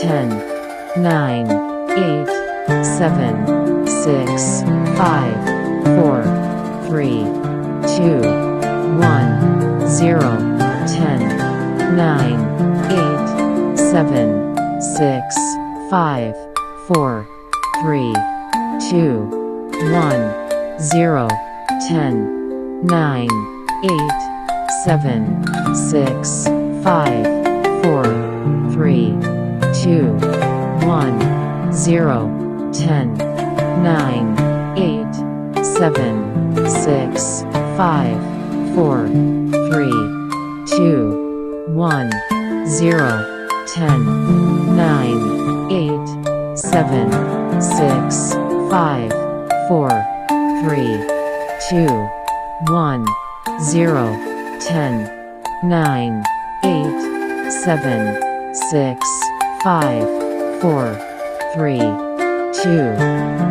10, 9, 8, 7, 6, 5, 4, 3, 2, 1, 0, 10, 9, 8, 7, 6, 5, 4, 3, 2, 1, 0, 10, 9, 8, 7, 6, 5, 4, 3, 2, 1, 0, 10, 9, 8, 7, 6, 5, 4, 3, 2, 1, 0, 10, 9, 8, 7, 6, 5, 4, 3, 2, 1, 0, 10, 9, 8, 7, 6, 5, 4, 3, 2,